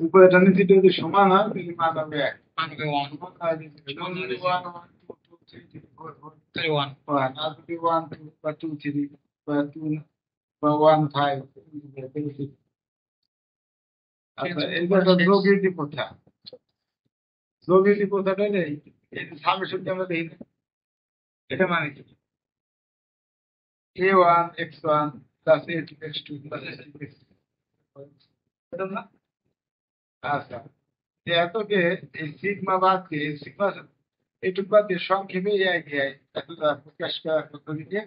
উপরেটা নিচেটা যদি সমান হয় তাহলে মান হবে এক। মানবে 1 সমান হয় যদি যেমন যদি 1 1 2 2 3 3 4 4 তাহলে 1 1 আর যদি 1 2 বা 2 3 বা 2 বা 1 5 আচ্ছা এইটা একটা যোগীতি প্রথা। যোগীতি প্রথাটা নেই এই যে সামেশন আমরা দেখি না, এটা মানে কি a1 x1 plus a2 x2 plus a3 x3 এটা না। আচ্ছা এতকে এই সিগমা বাদ দিয়ে সিগমা এইটুকু বাদ দিয়ে সংক্ষেপে এআই কে এত দ্বারা প্রকাশ করার পদ্ধতিকে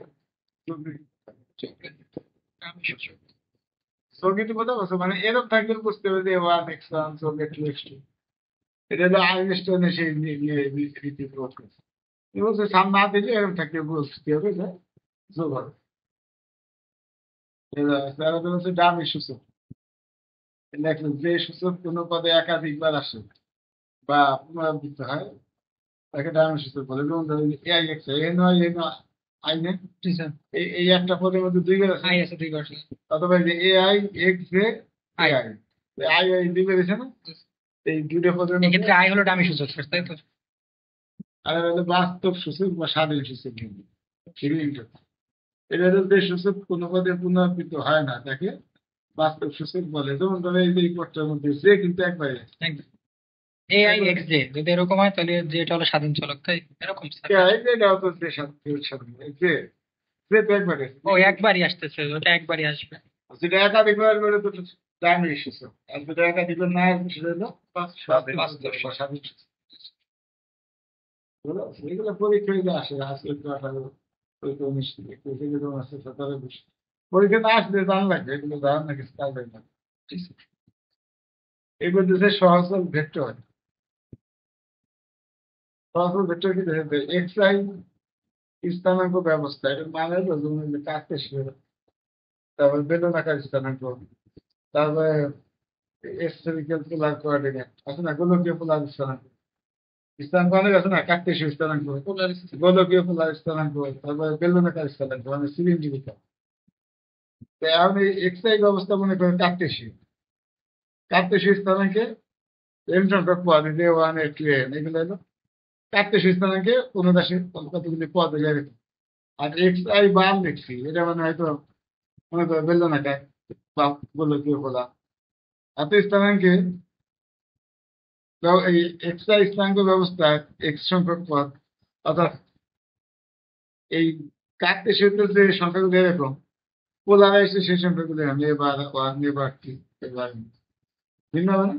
যোগীতি প্রথা বলছে মানে এরকম থাকলে বুঝতে হবে যে 1 x1 যোগ 2 x2 এটা হলো আইনস্টাইনের সেই রীতি প্রয়োগ করছে। বলছে সামনে না দিলে এরকম থাকলে বুঝতে হবে যে যোগ হবে। তারা তো হচ্ছে ডামি সূচক দেখলেন যে সূচক কোনো পদে একাধিকবার আসে বা পুনরাবৃত্ত হয় তাকে ডামি সূচক বলে। যেমন ধরেন এআই এক্স এ নয় এ নয় আই নেই এই একটা পদের মধ্যে দুইবার আছে আই আছে দুইবার অথবা এই যে AI x A I I I I দুইবার আছে না এই দুটো পদের মধ্যে এক্ষেত্রে আই হলো ডামি সূচক তাই তো। আর হলো বাস্তব সূচক বা স্বাধীন সূচক এটা হলো যে সূচক কোনো পদে পুনরাবৃত্ত হয় না তাকে বাস্তব সূচক বলে। যেমন ধরো এই যে এই পদটার মধ্যে যে কিন্তু একবারে এআই এক্স জে যদি এরকম হয় তাহলে যেটা হলো স্বাধীন চলক তাই এরকম এটাও তো যে স্বাধীন যে যে তো একবারে ও একবারই আসতেছে ওটা একবারই আসবে যেটা একাধিকবার করে তো দামি সূচক আর যেটা একাধিকবার না আসবে সেটা হলো বাস্তব স্বাধীন সূচক। এগুলো পরীক্ষায় আসে আসলে তো আঠারো পরীক্ষা না আসলে জান লাগবে এগুলো জান না কিছু কাজ হয় না। এগুলো দেশে সহজল ভেক্টর সহজল ভেক্টর কি দেখবে এক্সাই স্থানাঙ্ক ব্যবস্থা এটা মানে হলো যেমন কাটতে শিখে তারপর বেলনাকার স্থানাঙ্ক তারপরে স্ফেরিক্যাল পোলার কোঅর্ডিনেট আছে না গোলকীয় পোলার স্থানাঙ্ক স্থানাঙ্ক অনেক আছে না কাটতে স্থানাঙ্ক গোলকীয় পোলার স্থানাঙ্ক তারপরে বেলনাকার স্থানাঙ্ক মানে সিলিন্ড্রিক্যাল। তো এখন এই এক্সাই ব্যবস্থা মনে করেন কাটতে স্থানাঙ্কে এন সংখ্যক পদ যে 1 a 2 n এগুলো হলো কাটতে স্থানাঙ্কে অনুদাসী কতগুলি পদ হয়ে গেছে। আর এক্স আই বার লিখছি এটা মানে হয়তো মনে করো বেলনাকার বা গোলকীয় পোলা এত স্থানাঙ্কে এই এক্স আই স্থানাঙ্ক ব্যবস্থায় এক্স সংখ্যক পদ অর্থাৎ এই কাটতে সূত্রের যে সংখ্যাগুলো এরকম পোলারাইজে সেই সংখ্যাগুলো আমি এবার ওয়ান এবার টু এবার ভিন্ন হবে না।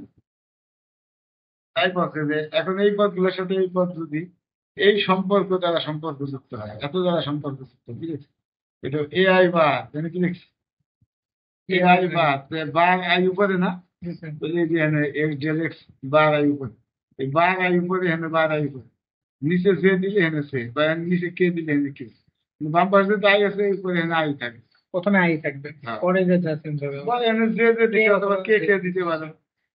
তাই বলছে যে এখন এই পদগুলোর সাথে এই পদ যদি এই সম্পর্ক দ্বারা সম্পর্কযুক্ত হয় এত দ্বারা সম্পর্কযুক্ত বুঝেছি এটা এআই বা কি লিখছি এআই বার আই উপরে না বলি যে x del x bar i উপরে এই বার আই উপরে এখানে বার আই উপরে নিচে যে দিলে এখানে সে বা নিচে কে দিলে এখানে কে বাম পাশে তো আই আছে উপরে এখানে আই থাকে প্রথমে আই থাকবে পরে যে চেঞ্জ হবে বা এখানে যে দিতে অথবা কে কে দিতে পারো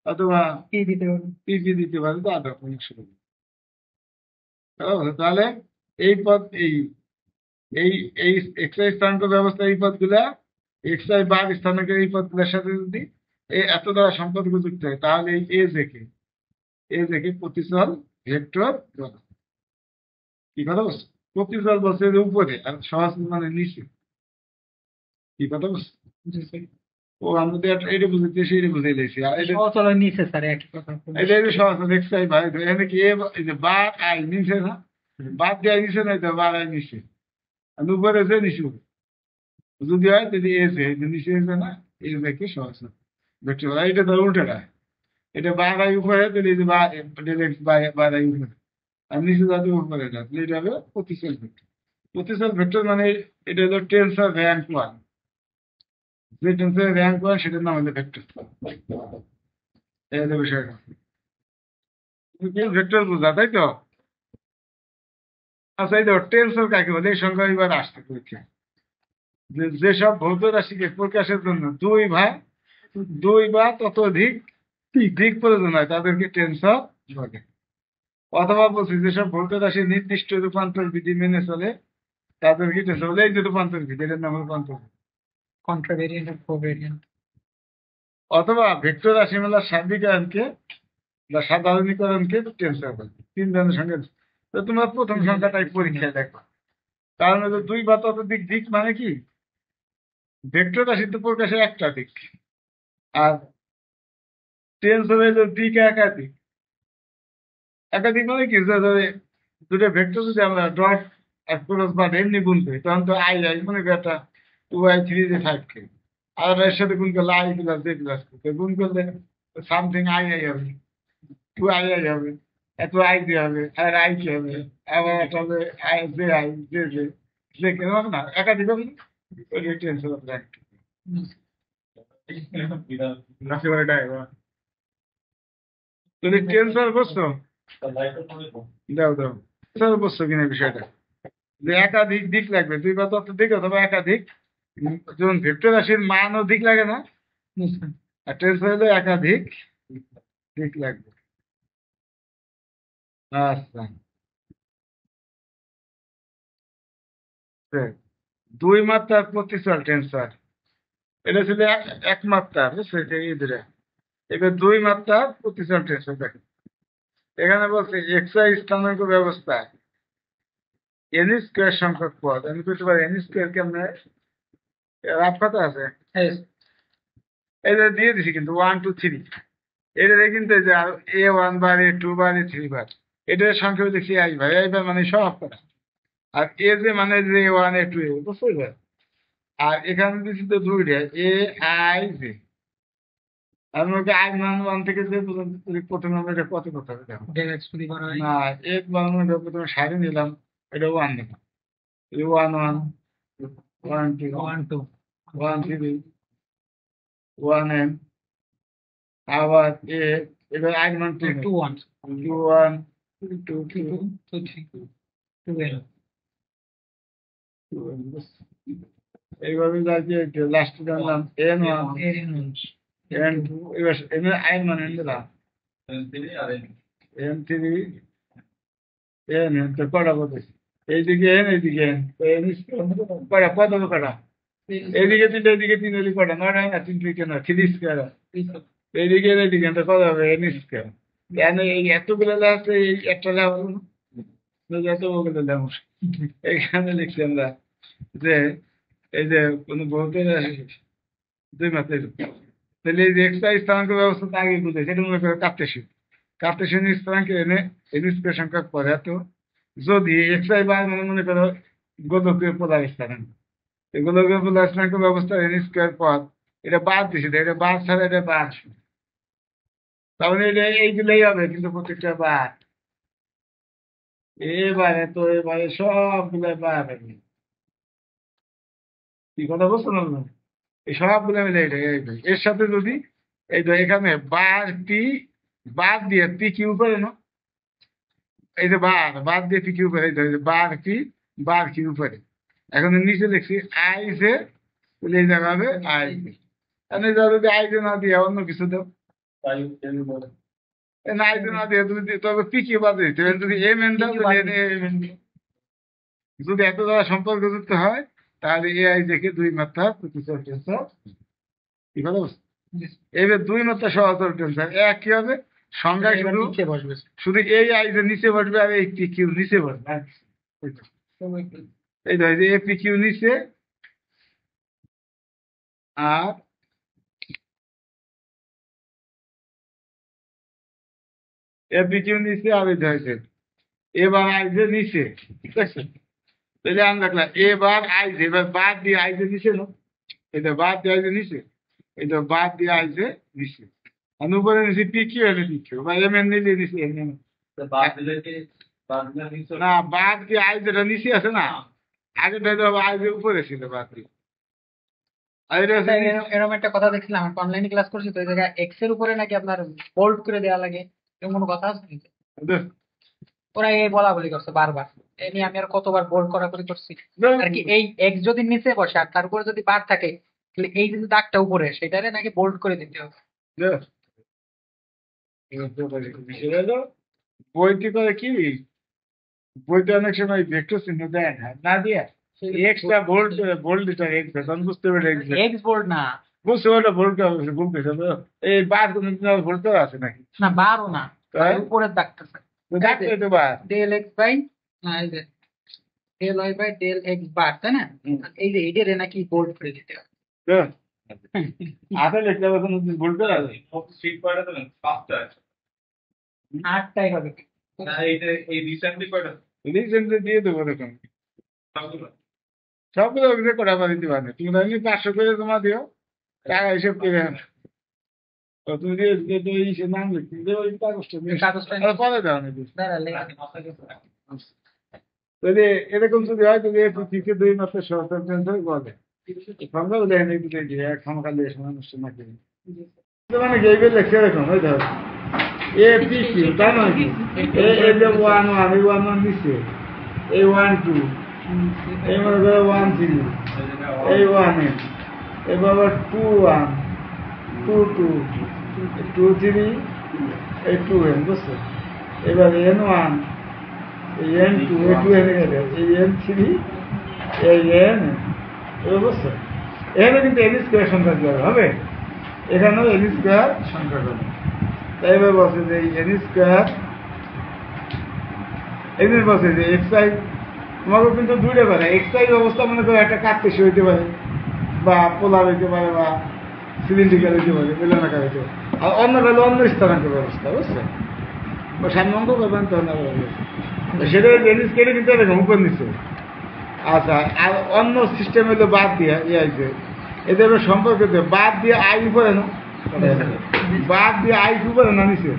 অথবা কি দিতে হবে পি দিতে পারো তা অনেক সুবিধা। তাহলে এই পদ এই এই এই এক্সাই স্থানাঙ্ক ব্যবস্থা এই পদগুলা এক্সাই বার স্থানাঙ্কের এই পদগুলোর সাথে যদি এই এত দ্বারা সম্পর্ক যুক্ত হয় তাহলে এই এ দেখে প্রতিচল ভেক্টর বলে। কি কথা বলছো প্রতিচল বলছে যে উপরে আর সহজ মানে নিচে কি কথা বলছো ও আমরা তো এটা বুঝতে সেটা বুঝে দিয়েছি আর এটা সহচলের নিচে স্যার একই কথা এটা সহজ এক্সাই ভাই এখানে কি এই যে বার আই নিচে না বাদ দেওয়া নিচে নাই তো বার আই নিচে আর উপরে যে নিচে যদি হয় যদি এসে নিচে এসে না এস দেখে সহজ ভেক্টর এটা ধর উল্টাটা এটা বাড়াই উপরে তাহলে এই যে ডিরেক্ট বাড়াই উপরে আর নিচে যাতে উপরে যায় তাহলে এটা হবে প্রতিচল ভেক্টর। প্রতিচল ভেক্টর মানে এটা হলো টেন্সর র্যাঙ্ক ওয়ান যে টেন্সর র্যাঙ্ক ওয়ান সেটার নাম হলো ভেক্টর। এই হলো বিষয়টা ভেক্টর বোঝা তাই তো। আচ্ছা এই তো টেন্সর কাকে বলে এই সংখ্যা এবার আসতে পরীক্ষা যেসব ভৌত রাশিকে প্রকাশের জন্য দুই বা ততোধিক দিক প্রয়োজন হয় তাদেরকে টেন্সর বলে। অথবা বলছি যেসব ভৌত রাশি নির্দিষ্ট রূপান্তর বিধি মেনে চলে তাদেরকে টেন্সর বলে। এই যে রূপান্তর বিধি এটার নাম রূপান্তর কন্ট্রাভেরিয়েন্ট আর কোভেরিয়েন্ট অথবা ভেক্টর রাশিমালার সাধারণীকরণকে বা সাধারণীকরণকে টেন্সর বলে। তিন ধরনের সংখ্যা। তো তোমরা প্রথম সংখ্যাটাই পরীক্ষায় দেখো, কারণ হলো দুই বা ততোধিক দিক মানে কি ভেক্টর রাশি তো প্রকাশের একটা দিক, আর টেন্সর হলো দিক একাধিক। একাধিক মানে কি, যে ধরে দুটো ভেক্টর যদি আমরা ডট আর ক্রস বা এমনি গুণ করি, তখন তো আই আই মনে করি একটা 2i3j5k, আর এর সাথে গুণ করলে i প্লাস জে প্লাস গুণ করলে সামথিং আই আই হবে, 2i হবে, এত আই দিয়ে হবে, আর আই কি হবে, আবার একটা হবে I J I J J J কেন হবে না, একাধিক হবে না, ওই টেন্সর অফ রাইট। তুমি টেন্সর বুঝছো? দাও দাও, টেন্সর বুঝছো কিনা বিষয়টা, যে একাধিক দিক লাগবে, দুই বা তত দিক অথবা একাধিক, যেমন ভেক্টর রাশির মানও দিক লাগে না, আর টেন্সর হলে একাধিক দিক লাগবে। আচ্ছা, দুই মাত্রার প্রতিচল টেন্সর, এটা ছিল এক মাত্রা, বুঝছো, এই দুটা। এবার দুই মাত্রার প্রতিচল টেন্সর দেখেন, এখানে বলছে এক্সআই স্থানাঙ্ক ব্যবস্থায় এন স্কোয়ার সংখ্যক পদ, আমি করতে পারি এন স্কোয়ার কেমনে, রাত কত আছে, এটা দিয়ে দিছি কিন্তু 1 2 3, এটা কিন্তু এই যে A1 বার A2 বার A3 বার, এটার সংখ্যা দেখছি আই ভাই, আই বার মানে সব করা, আর এ যে মানে যে A1 A2 বুঝছো এবার। আর এখানে দিচ্ছি তো দুইটা এ আই জে, আর মনে আই মান 1 থেকে যে প্রথম আমরা এটা কত করতে হবে দেখো না, এক বানানো প্রথমে সারি নিলাম, এটা 1 নিলাম, 1 1 1 2 1 3 1 n, আবার এ, এবার আই মান 2 2 1 2 1 2 2 2 3 এইভাবে যাচ্ছে লাস্ট জানলাম এন ওয়ান এন টু, এবার এন আই মান এন দিলাম এন থ্রি এন এন তো কটা কত, এইদিকে এন এইদিকে এন, এন কটা কত কটা, এইদিকে তিনটা এইদিকে তিন, এদিকে কটা নয় হয় না, তিন তিন না থ্রি স্কোয়ার, এইদিকে এইদিকে তো কত হবে এন স্কোয়ার, এন এই এতগুলো আছে, এই একটা লেভেল এতগুলো লেভেল। এখানে লিখছি আমরা যে এই যে কোনো বহুতের দুই মাত্রায়, তাহলে এই যে এক্সট্রা স্থানাঙ্ক ব্যবস্থা আগে বুঝে, সেটা মনে করো কার্তেশীয়, কার্তেশীয় স্থানাঙ্কে এনে এন স্কোয়ার সংখ্যক পরে তো, যদি এক্সট্রা বার মানে মনে করো গোলকীয় পোলার স্থানাঙ্ক, এই গোলকীয় পোলার স্থানাঙ্ক ব্যবস্থা এন স্কোয়ার পদ, এটা বাদ দিছে, এটা বাদ ছাড়া এটা বাদ, তাহলে এটা এইগুলোই হবে কিন্তু প্রত্যেকটা বাদ, এবারে তো এবারে সবগুলো বাদ হবে, কি কথা বলছো না, এই সবগুলো মিলে এটা এর সাথে যদি এই তো এখানে বার পি বাদ দিয়ে পি কি উপরে না, এই যে বাদ দিয়ে পি কি উপরে, এই যে বার পি বার কি উপরে, এখন নিচে লিখছি আই জে, এই জায়গা হবে আই জে, যদি আই জে না দিয়ে অন্য কিছু দাও, না আই জে না দিয়ে তুমি তবে পি কি বাদ দিতে, যদি এম এন দাও যদি এত দ্বারা সম্পর্ক যুক্ত হয়, তাহলে এ আই দেখে দুই মাত্রা প্রতিচল টেন্সর, কি কথা বলছো? এবার দুই মাত্রা সহচর টেন্সর এক কি হবে, সংজ্ঞা শুধু শুধু এই আই যে নিচে বসবে, আর এই পি কিউ নিচে বসবে, এই ধর এ পি কিউ নিচে, আর এ পি কিউ নিচে, আর এই ধরেছে এবার আই যে নিচে, ঠিক আছে, তাহলে আমি দেখলাম এবার আই যে, এবার বাদ দিয়ে আই যে নিচে না, এটা বাদ দিয়ে আই যে নিচে, এটা বাদ দিয়ে আই যে নিচে, আর উপরে নিচে পি কিউ এনে দিচ্ছে বা এম এন নিলে নিচে এম এন, না বাদ দিয়ে আই যেটা নিচে আছে না, আগেটা তো আই যে উপরে ছিল বাদ দিয়ে, আর এটা হচ্ছে এরকম একটা কথা দেখছিলাম, অনলাইনে ক্লাস করছি তো, এই জায়গায় এক্স এর উপরে নাকি আপনার বোল্ড করে দেওয়া লাগে, এরকম কোনো কথা আছে নাকি? ওরা এই বলা বলি করছে বারবার, এই নিয়ে আমি আর কতবার বোল্ড করাকরি করছি আর কি, এই এক্স যদি নিচে বসে আর তার উপরে যদি বার থাকে, তাহলে এই যে দাগটা উপরে সেটারে নাকি বোল্ড করে দিতে হবে। বইটি করে কি, বইটা অনেক সময় ভেক্টর চিহ্ন দেয় না, না দিয়ে এক্সট্রা বোল্ড বোল্ড দিতে হয়, এক্স বুঝতে পারে এক্স বোল্ড না, বুঝতে পারলে ভুল করে বলতেছে তো এই বার কোনো ভুল করে আছে নাকি না বারও না, তাই? উপরের দাগটা স্যার। তো দেখতে তো বার ডেল এক্স বাই, না এই যে del Y by del x bar, তাই না? হুম। আর এই যে এটারে নাকি বোল্ড করে দিতে হবে। তো আসলে লিখতে হবে কোনো ভুল করে আছে স্ট্রিট কয়টা দেবেন? 5টা। 8টাই হবে। না এইটা এই রিসেন্টলি কয়টা? রিসেন্টলি দিয়ে দেবো দেখুন সবগুলো? সবগুলো অভিযোগ করা পারি দিতে পারবে তুমি এমনি 500 করে জমা দিও টাকা হিসেব করে তো তুমি দিয়ে তো এই সে নাম লিখতে দেবো ওই কাগজটা দিয়ে কাগজটা পরে দাও না দিস দাঁড়া লেখা। তাহলে এরকম যদি হয় তাহলে একটু থেকে 2 মাসের সরকার বলে সঙ্গে বলে এনে দিতে গিয়ে খামখালি এসে অনুষ্ঠান না করি মানে গেইবে লেখছে এরকম ওই ধর এ পি কিউ তাই নয় কি এ যে 1 1 এই 1 1 দিচ্ছে এই 1 2 এই মনে করো 1 3 এই 1 এন এবার 2 1 2 2 2 3 এই 2 এন বুঝছো এবার এন 1 এই এন 2 এই 2 এন গেলে এই এন 3 এই এন এবার বুঝছো এখানে কিন্তু এন স্কোয়ার সংখ্যা দেওয়া হবে এখানেও এন স্কোয়ার সংখ্যা করবে তাই এবার বলছে যে এন স্কোয়ার এমনি বলছে যে এক্স আই তোমাকে কিন্তু দুইটা পারে এক্স আই অবস্থা মনে করো একটা কাকতেশি হইতে পারে বা পোলার হইতে পারে বা সিলিন্ড্রিক্যাল হইতে পারে বেলনাকার হইতে পারে আর অন্য হলো অন্য স্থানাঙ্ক ব্যবস্থা বুঝছেন বা সামনে অঙ্ক করবেন তো অন্য সেটা এন স্কোয়ারে কিন্তু এরকম উপর নিচ্ছে আচ্ছা আর অন্য সিস্টেম হলো বাদ দিয়ে ইয়ে এদের সম্পর্ক বাদ দিয়ে আই উপরে না বাদ দিয়ে আই উপরে না নিচে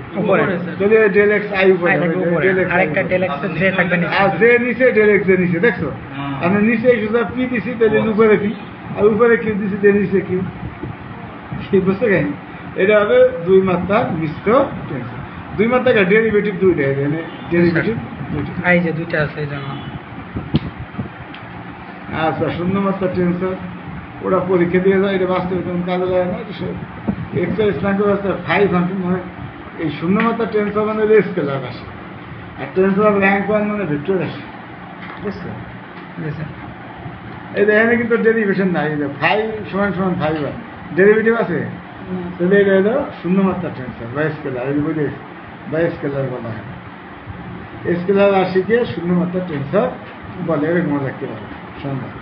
যদি ডেল এক্স আই উপরে আরেকটা ডেল এক্স যে থাকবে নিচে। আর যে নিচে ডেল এক্স এর নিচে দেখছো আমি নিচে শুধু পি দিছি তাহলে উপরে পি আর উপরে কিউ দিছি তাহলে নিচে কিউ বুঝতে গেছেন এটা হবে 2 মাত্রার মিশ্র টেনশন 2 মাত্রার ডেরিভেটিভ দুইটা এখানে ডেরিভেটিভ দুইটা এই যে দুইটা আছে এই জন্য। আচ্ছা 0 মাত্রার টেনশন ওরা পরীক্ষা দিয়ে যায় এটা বাস্তবে তেমন কাজে লাগে না এক্সট্রা স্নাঙ্ক ব্যবস্থা 5 ঘন্টা মানে এই 0 মাত্রার টেনশন মানে স্কেলার আসে আর টেনশন র্যাঙ্ক 1 মানে ভেক্টর আসে বুঝছো এই এখানে কিন্তু ডেরিভেশন নাই এই যে 5 সমান সমান 5 হয় ডেরিভেটিভ আছে তাহলে এটা হলো 0 মাত্রার টেনশন বা স্কেলার এই বলে বা স্কেলার বলা হয় স্কেলার রাশিকে 0 মাত্রার টেনশন বলে এরকম রাখতে পারে সম্ভব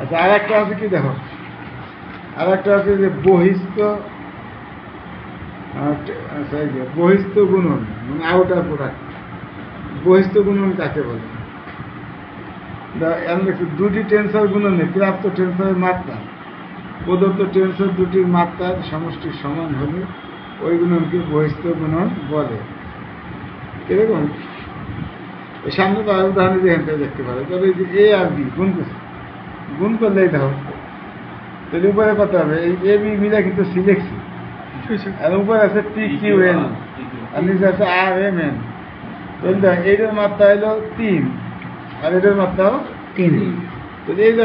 আচ্ছা আর একটা আছে কি দেখো আর একটা আছে যে বহিস্থ আচ্ছা এই যে বহিস্থ গুণন মানে আউটার প্রোডাক্ট বহিস্থ গুণন কাকে বলে আমি দেখছি দুটি টেন্সর গুণনে প্রাপ্ত টেন্সরের মাত্রা প্রদত্ত টেন্সর দুটির মাত্রার সমষ্টি সমান হলে ওই গুণনকে বহিস্থ গুণন বলে এরকম এই সামনে তো উদাহরণ দিয়ে দেখতে পারে তবে এই যে এ আর বি গুণ করলেই দেখো তাহলে উপরে কত হবে এই এ বি মিলে কিন্তু সি লিখছি আর উপরে আছে পি কিউ এন আর নিচে আছে আর এম এন তাহলে এইটার মাত্রা হলো 3 আর এটার মাত্রাও 3 তাহলে এই যে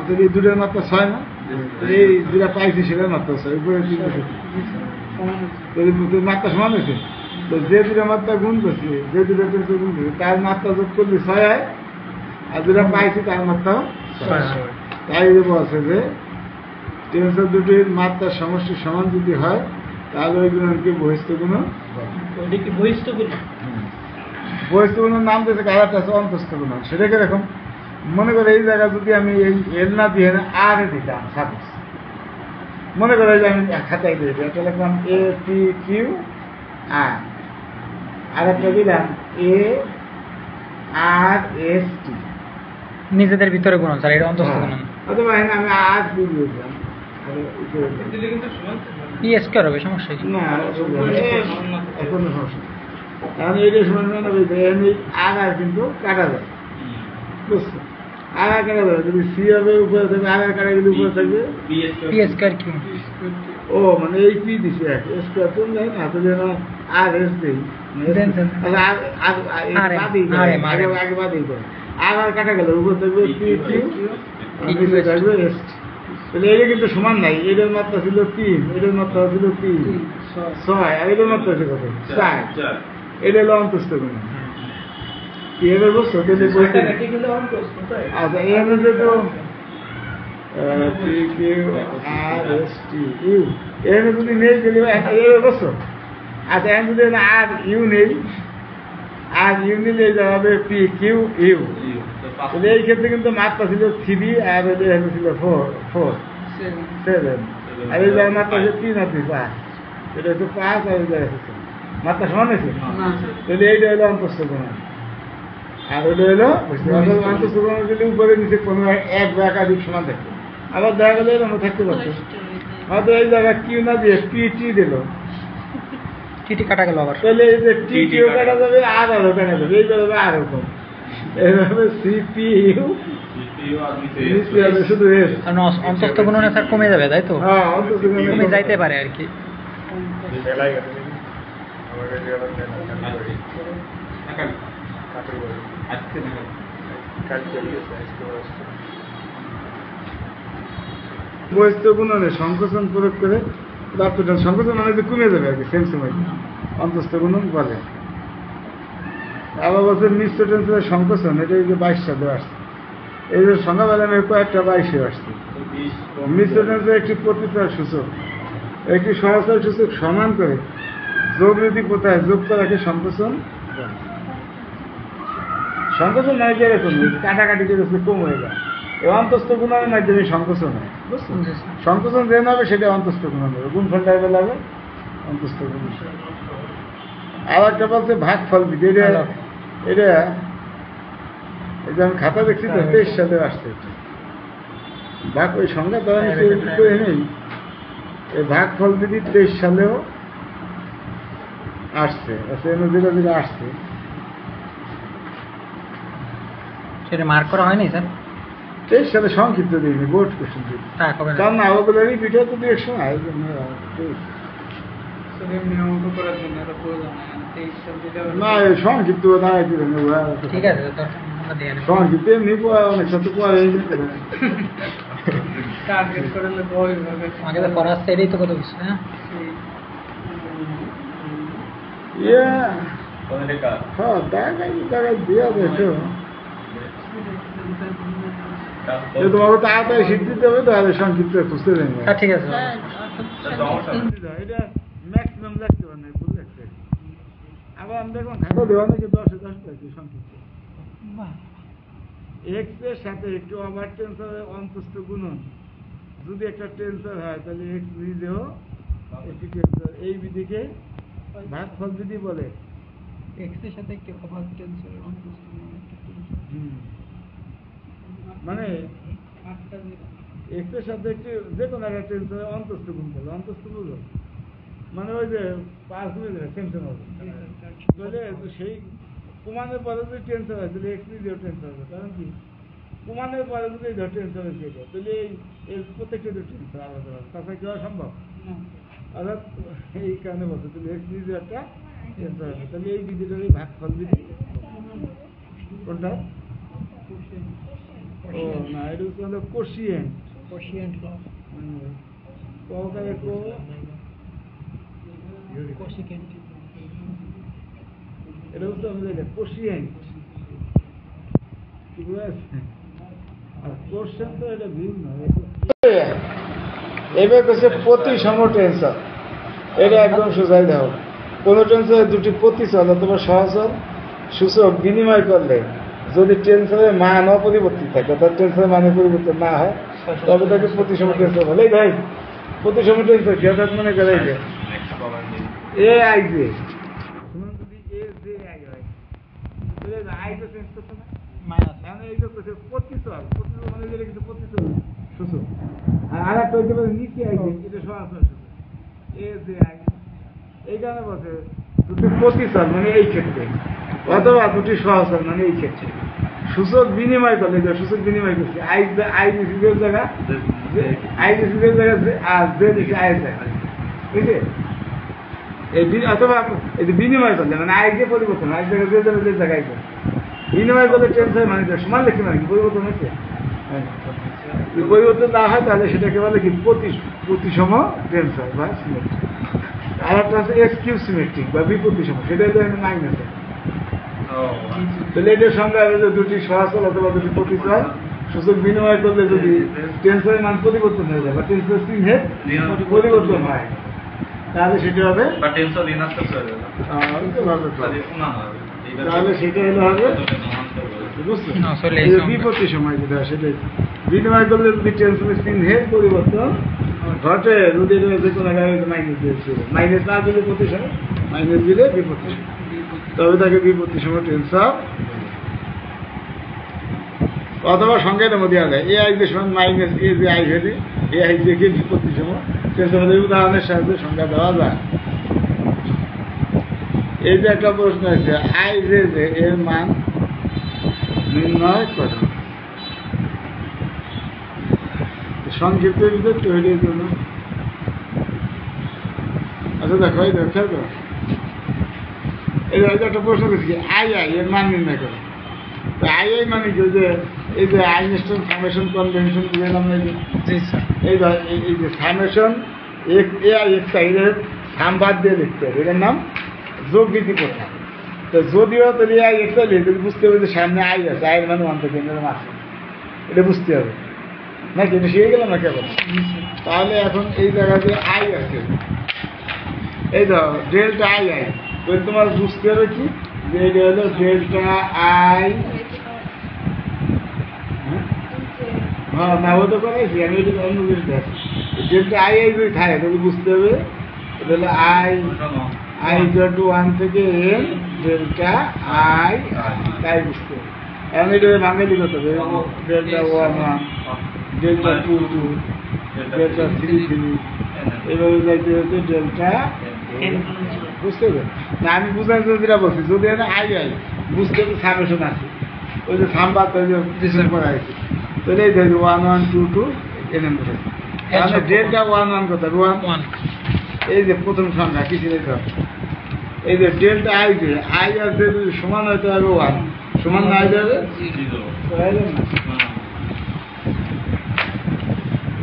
যদি দুটোর মাত্রা 6 না এই যেটা পাইছি সেটার মাত্রা 6 উপরে 3 তাহলে মাত্রা সমান হয়েছে তো যে দুটো মাত্রা গুণ করছে যে দুটো টেন্সর গুণ করছে তার মাত্রা যোগ করলে 6 হয় আর যেটা পাইছি তার মাত্রাও 6 তাই বলছে যে টেন্সর দুটির মাত্রার সমষ্টি সমান যদি হয় তাহলে ওই গুণনকে বহিস্থ গুণন বহিস্থ গুণন নাম দিয়েছে কারাটা আছে অন্তস্থ গুণন সেটা কিরকম মনে করে এই জায়গায় যদি আমি এই এল না দিয়ে আর এ দিতাম সাপোজ মনে করে যে আমি খাতায় দিয়ে দিই এটা লিখলাম এ পি কিউ আর একটা দিলাম এ আর এস টি নিজেদের ভিতরে গুণন স্যার এটা অন্তস্থ গুণন। অথবা আমি আর দিয়ে দিয়েছিলাম পি স্কয়ার হবে সমস্যা কি না এখন সমস্যা আমি এটা সমান আমি আর কিন্তু কাটা যায় বুঝছো আর কাটা যাবে যদি সি হবে উপরে থাকবে আর কাটা গেলে উপরে থাকবে পি স্কয়ার কিউ ও মানে এই পি দিছে এক স্কোয়ার তো নেই না তো যেন আর এস দিই আগে বাদেই করে আর কাটা গেল উপরে থাকবে পি কিউ নিচে থাকবে এস তাহলে এটা কিন্তু সমান নাই এটার মাত্রা ছিল 3 এটার মাত্রা ছিল 6 আর এটার মাত্রা ছিল কত 4 এটা হলো অন্তস্থ গুণন কি এবার বুঝছো তাহলে আচ্ছা এর মধ্যে তো P Q R S T U এখানে যদি নেই গেলে বসো আচ্ছা এখন যদি আর ইউ নেই আর ইউ নিলে এটা হবে পি কিউ ইউ তাহলে এই ক্ষেত্রে কিন্তু মাত্রা ছিল 3 আর এখানে ছিল 4 7 আর এই জায়গায় মাত্রা হচ্ছে 3 আর 3 5 এটা হচ্ছে 5 আর এই জায়গায় হচ্ছে মাত্রা সমান হয়েছে তাহলে এইটা হলো অন্তস্থ গুণন আর ওটা হলো অন্তস্থ গুণন যদি উপরে নিচে কোনো এক বা একাধিক সমান থাকতো আবার দেখা গেলে এরকম থাকতে পারতো হয়তো এই জায়গায় কিউ না দিয়ে পিটি দিল টিটি কাটা গেল আবার তাহলে এই যে টিটিও কাটা যাবে আর আরও কাটা যাবে এই যাবে আর এরকম এইভাবে সিপিইউ শুধু এস অন্তস্থ গুণনে স্যার কমে যাবে তাই তো হ্যাঁ অন্তস্থ গুণন কমে যাইতে পারে আর কি বহিস্থ গুণনে সংকোচন প্রয়োগ করে প্রাপ্তটা সংকোচন মানে যে কমে যাবে আর কি সেম সময় অন্তস্থ গুণন বলে আবার বলছে মিশ্র টেন্সের সংকোচন এটা এই যে 22 সালে আসছে এই যে সংখ্যাবেলা আমি কয়েকটা 22 আসছে মিশ্র টেন্সের একটি প্রতিচার সূচক একটি সহচার সূচক সমান করে যোগ রীতি কোথায় যোগ করাকে সংকোচন সংকোচন নয় যে এরকম কাটাকাটি করে কম হয়ে যায় এই অন্তস্থ গুণনের মাধ্যমে সংকোচন হয় বুঝছো সংকোচন যেন হবে সেটা অন্তস্থ গুণন হবে গুণফলটা হবে লাগবে অন্তস্থ গুণন আর একটা বলছে ভাগ ফল বিধি এটা এটা এই যে আমি খাতা দেখছি তো 23 সালে আসছে ভাগ ওই সংখ্যা তারা নিশ্চয়ই নেই এই ভাগ ফল বিধি 23 সালেও আসছে যেটা যেটা আসছে সেটা মার্ক করা হয়নি স্যার 23 সালে সংক্ষিপ্ত দিইনি বোর্ড কোশ্চেন দিই কারণ না ওগুলো রিপিটে তো 2 সময় না সংক্ষিপ্ত দাঁড়াই দিলেন ঠিক আছে সংক্ষিপ্ত এমনি অনেক সাথে পড়া হয়ে যেতে আগে তো পড়া আসছে এটাই তো কত কিছু হ্যাঁ টাকা দিয়ে দেখো তোমাকে তাড়াতাড়ি শিখ দিতে হবে তাহলে সংক্ষিপ্ত খুঁজতে দেন ঠিক আছে এটা ম্যাক্সিমাম লাগতে পারে না ভুল লাগছে আবার আমি দেখলাম খাতা দেওয়া নাকি 10 লাগছে সংক্ষিপ্ত এক্স এর সাথে একটু ওভার টেন্সর অন্তস্থ গুণন যদি একটা টেন্সর হয় তাহলে এক্স নিজেও একটি টেন্সর এই বিধিকে ভাগফল বিধি বলে এক্স এর সাথে একটি ওভার টেন্সর অন্তস্থ মানে এক্স এর সাথে একটি যে কোনো একটা টেন্সর অন্তস্থ গুণ বলে অন্তস্থ বুঝো মানে ওই যে 5 মিনিট টেনশন হবে তাহলে সেই কুমানের পরে যদি টেন্সর হয় তাহলে এক্স নিজেও টেন্সর হবে কারণ কি কুমানের পরে যদি টেন্সর হয়েছে তাহলে এই প্রত্যেকটা টেন্সর আলাদা আলাদা তাছাড়া কি হওয়া সম্ভব অর্থাৎ এই কারণে বলছে তাহলে এক্স নিজে একটা টেন্সর হবে তাহলে এই বিধিটারই ভাগফল বিধি কোনটা ও না এটা হচ্ছে হলো কোশিয়েন্ট ল ককারে কো কোশিয়েন্ট এটা হচ্ছে আমাদের কোশিয়েন্ট কি বুঝেছে আর কোশ্চেন তো এটা ভিন্ন এবার হচ্ছে প্রতিসম টেন্সর এটা একদম সোজাই দাও কোনো টেন্সরে দুটি প্রতিচল অথবা সহচল সূচক বিনিময় করলে যদি টেন্সরের মান অপরিবর্তিত থাকে অর্থাৎ টেন্সরের মানে পরিবর্তন না হয় তবে তাকে প্রতিসম টেন্সর বলে এই ভাই প্রতিসম টেন্সর কি অর্থাৎ মনে করে এই যে এ আই জে যদি এ জে আই হয় তাহলে আই তো চেঞ্জ করছে না মাইনাস মানে এই যে প্রতিচল মানে যেটা কিন্তু প্রতিচল সূচক আর একটা হইতে পারে নিচে আই জে এটা সরাসরি সূচক এ জে আই এই কারণে বলছে দুটি প্রতিচল মানে এই ক্ষেত্রে অথবা দুটি সহচল মানে এই ক্ষেত্রে সূচক বিনিময় করলে সূচক বিনিময় করছে আই ডিসিজের জায়গা আই ডিসিজের জায়গা আর জে ডিসি আই জায়গা ঠিক আছে এই অথবা এই যে বিনিময় করলে মানে আই যে পরিবর্তন আই জায়গা যে যাবে যে জায়গায় বিনিময় করলে টেন্সর মানে সমান লেখে না কি পরিবর্তন হচ্ছে যদি পরিবর্তন না হয় তাহলে সেটাকে বলে কি প্রতিসম টেন্সর বা সিমেট্রিক আর একটা হচ্ছে এক্সকিউ সিমেট্রিক বা বিপত্তিসম সেটা হচ্ছে মাইনাস তাহলে এটার সংখ্যা হলো দুটি সহচল অথবা দুটি প্রতিচল সূচক বিনিময় করলে যদি টেন্সরের মান পরিবর্তন হয়ে যায় বা টেন্সরের চিহ্নের পরিবর্তন হয় তাহলে সেটা হবে বা টেনশন ঋণাত্মক হয়ে যাবে তাহলে সেটা হলো হবে বুঝছো এই যে বিপত্তি সময় যেটা সেটাই বিনিময় করলে যদি টেন্সরের চিহ্নের পরিবর্তন ঘটে যদি যে কোনো জায়গায় মাইনাস দিয়েছিল মাইনাস না দিলে প্রতি সময় মাইনাস দিলে বিপত্তি সময় তবে তাকে বিপত্তি সময় টেন্সর অথবা সংজ্ঞাটার মধ্যে দেওয়া যায় এ আই যে সমান মাইনাস এ যে আই ভেবে এ আই দেখে বিপত্তি সময় টেন্সর উদাহরণের সাহায্যে সংজ্ঞা দেওয়া যায়। এই যে একটা প্রশ্ন আছে আই যে এর মান নির্ণয় করা সংক্ষিপ্ত ভিতরে তৈরির জন্য আচ্ছা দেখো এই দেখো খেয়াল করো এই যে একটা প্রশ্ন করছি আই এর মান নির্ণয় করো আই মানে কি যে এই যে আইনস্টাইন সামেশন কনভেনশন বুঝলাম না এই যে সামেশন এ আই একটা এর সামবাদ দিয়ে লিখতে হবে এটার নাম যোগ বিধি প্রথা তো যদিও তাহলে আই একটা যদি বুঝতে হবে যে সামনে আই আছে আয়ের মানে অন্ত কেন্দ্রের মাস এটা বুঝতে হবে নাকি এটা শিখে গেলাম না কেবল তাহলে এখন এই জায়গাতে আই আছে এই ধরো ডেল্টা আই তো তোমার বুঝতে হবে কি যে এটা হলো ডেল্টা আই হ্যাঁ না ও তো করাইছি আমি এটা অন্য জিনিস দেখি ডেল্টা আই যদি থাকে তাহলে বুঝতে হবে এটা হলো আই ইকুয়াল টু 1 থেকে এন ডেল্টা আই তাই বুঝতে হবে এখন এটা বাঙালি করতে হবে ডেল্টা 1 ডেল্টা 2 ডেল্টা 3 এইভাবে যাইতে হচ্ছে ডেল্টা বুঝতে হবে না আমি বুঝার জন্য যেটা বলছি যদি আই বুঝতে হবে সামেশন আছে ওই যে সামবাদ ওই যে ডিসিশন করা হয়েছে তাহলে এই দেখি 1 1 2 2 এন তাহলে ডেল্টা 1 1 কত 1 এই যে প্রথম সংখ্যা কিছু দিতে হবে এই যে ডেল্টা আই যে আই আর যে সমান হইতে হবে 1 সমান না হয়ে যাবে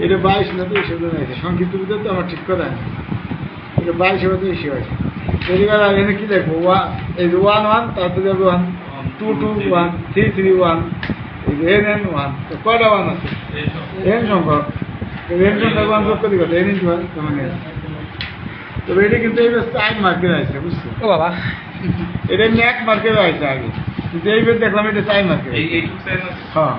এটা 22 না 23 আছে সংক্ষিপ্ত ভিতরে তো আমার ঠিক করা নেই এটা 22 হবে 23 হয় এদিকে এখানে কি দেখবো এই যে 1 1 তারপরে যাবে 1 2 2 1 3 3 1 এই যে এন এন 1 তো কয়টা 1 আছে এন সংখ্যক এন সংখ্যক 1 যোগ করি কত এন ইনটু 1 সমান তবে এটা কিন্তু এই টাইম মার্কেট আছে বুঝছো ও বাবা এটা এমনি এক মার্কেট আছে আগে কিন্তু এইবার দেখলাম এটা টাইম মার্কেট এই হ্যাঁ